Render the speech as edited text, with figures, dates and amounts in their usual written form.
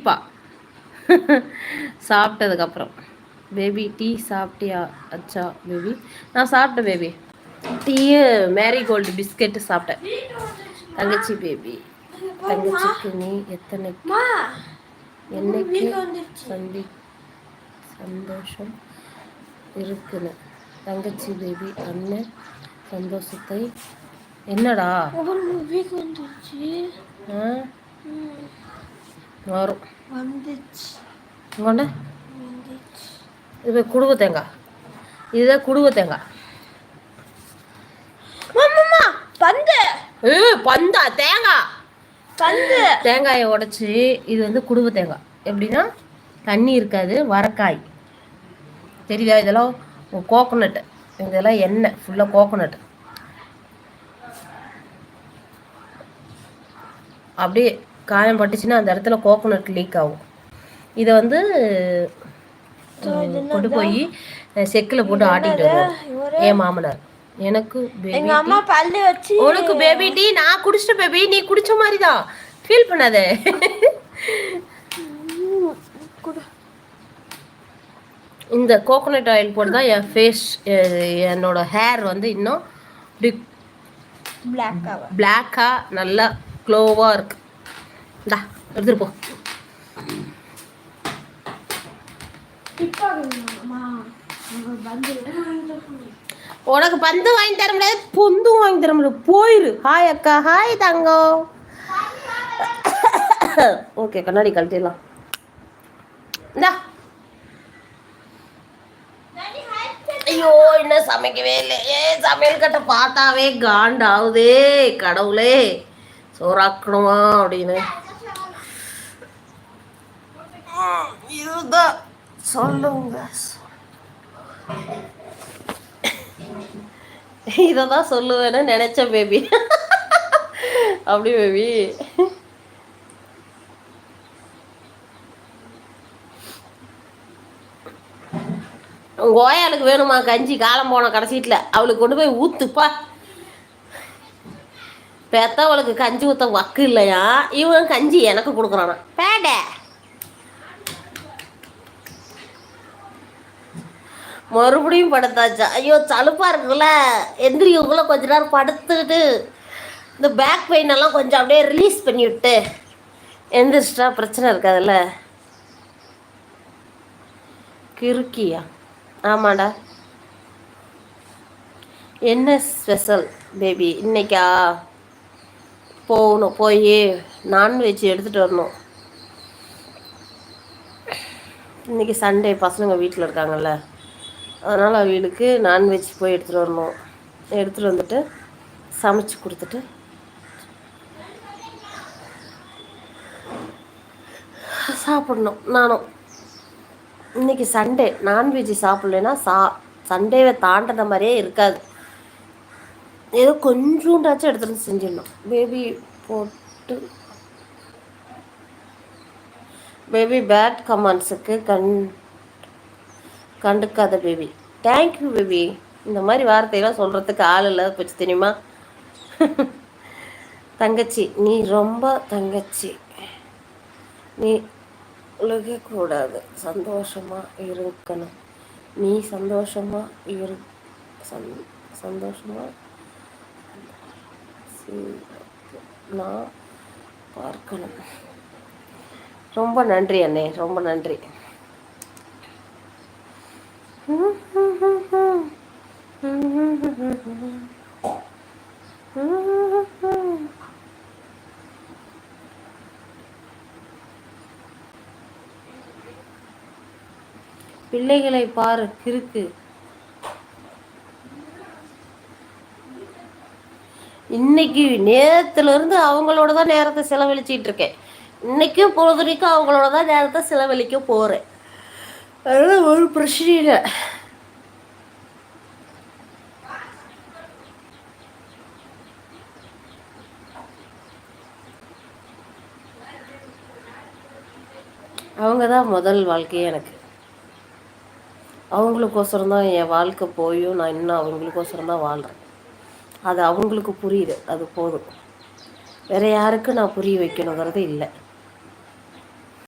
குடிப்பா சாப்பிட்டதுக்கப்புறம். Baby tea சாப்பிட்டியா அச்சா பேபி? நான் சாப்பிட்டேன் பேபி. டீயு மேரிகோல்டு பிஸ்கெட்டு சாப்பிட்டேன். தங்கச்சி பேபி, தங்கச்சிக்கு நீ என்னைக்கு சந்தோஷம் இருக்குன்னு. தங்கச்சி பேபி அண்ணன் சந்தோஷத்தை என்னடா வரும் இது குடுவ தேங்காய், இதுதான் குடுவ தேங்காய். பந்தா தேங்காய் தேங்காயை உடைச்சி இது வந்து குடுவ தேங்காய். எப்படின்னா தண்ணி இருக்காது, வரக்காய் தெரியுதா? இதெல்லாம் கோகோனட்டு, இதெல்லாம் எண்ணெய் ஃபுல்லாக கோகோனட். அப்படியே காயம் பட்டுச்சுன்னா அந்த இடத்துல கோகோனட் லீக் ஆகும். இதை வந்து கொண்டு போய் செக்கில் போட்டு ஆட்டிட்டு வருவோம் என் மாமனார். எனக்கு எங்க அம்மா பல்லு வச்சு உனக்கு பேபி டீ நான் குடிச்சிட்ட பேபி, நீ குடிச்ச மாதிரி தான் ஃபீல் பண்ணாத. இந்த கோகோனட் ஆயில் போட்டு தான் என் ஃபேஸ், என்னோட ஹேர் வந்து இன்னும் பிளாக்கா நல்லா க்ளோவாக இருக்கு. இந்தா எடுத்துட்டு போ. உனக்கு பந்து வாங்கி தர முடியாது, பொந்தும் வாங்கி தர முடியாது, போயிரு. ஹாய் அக்கா, ஹாய் தங்கம். ஓகே, கண்ணாடி கழட்டிடலாம். இந்தா. ஐயோ இன்னும் சமைக்கவே இல்லை. சமையல் கட்ட பார்த்தாவே காண்டாவுதே. கடவுளே, சோறாக்கணுமா அப்படின்னு இதுதான் சொல்லுங்க. இதான் சொல்லுவேன்னு நினைச்ச பேபி. அப்படி பேபி கோயாளுக்கு வேணுமா கஞ்சி? காலம் போன கடைசீட்டில் அவளுக்கு கொண்டு போய் ஊத்துப்பா. பெத்தவளுக்கு கஞ்சி ஊற்ற வக்கு இல்லையா, இவன் கஞ்சி எனக்கு கொடுக்குறானா பேட. மறுபடியும் படுத்தாச்சா? ஐயோ சலுப்பா இருக்குல்ல. எந்திரிக்குள்ள கொஞ்ச நேரம் படுத்துக்கிட்டு இந்த பேக் பெயின் எல்லாம் கொஞ்சம் அப்படியே ரிலீஸ் பண்ணி விட்டு எந்திரிச்சிட்டா பிரச்சனை இருக்காதுல்ல. கிறுக்கியா? ஆமாடா. என்ன ஸ்பெஷல் பேபி இன்னைக்கா? போகணும், போய் நான்வெஜ் எடுத்துகிட்டு வரணும். இன்றைக்கி சண்டே, பசங்க வீட்டில் இருக்காங்கல்ல, அதனால் அவங்களுக்கு நான்வெஜ் போய் எடுத்துகிட்டு வரணும். எடுத்துகிட்டு வந்துட்டு சமைச்சு கொடுத்துட்டு சாப்பிடணும். நானும் இன்றைக்கி சண்டே நான்வெஜ் சாப்பிட்லன்னா சண்டேவை தாண்டின மாதிரியே இருக்காது. ஏதோ கொஞ்சோண்டாச்சும் எடுத்துகிட்டு செஞ்சிடணும். பேபி போட்டு பேபி பேட் கமெண்ட்ஸுக்கு கண்டுக்காத பேபி. Thank you baby. இந்த மாதிரி வார்த்தையெல்லாம் சொல்கிறதுக்கு ஆள் இல்லாத போச்சு தெரியுமா? தங்கச்சி நீ ரொம்ப தங்கச்சி, நீ உலகக்கூடாது, சந்தோஷமாக இருக்கணும். நீ சந்தோஷமாக சந்தோஷமாக நான் பார்க்கணும். ரொம்ப நன்றி அண்ணே, ரொம்ப நன்றி. பிள்ளைகளை பாரு கிறுக்கு. இன்னைக்கு நேரத்துலேருந்து அவங்களோட தான் நேரத்தை செலவழிச்சிட்டு இருக்கேன். இன்னைக்கும் பொழுதுனைக்கும் அவங்களோட தான் நேரத்தை செலவழிக்க போகிறேன். அதெல்லாம் ஒரு பிரச்சனை இல்லை. அவங்க தான் முதல் வாழ்க்கையே எனக்கு. அவங்களுக்கோசரம் தான் என் வாழ்க்கை போயும் நான் இன்னும் அவங்களுக்கோசரம் தான் வாழ்கிறேன். அது அவங்களுக்கு புரியுது, அது போதும். வேறு யாருக்கும் நான் புரிய வைக்கணுங்கிறது இல்லை.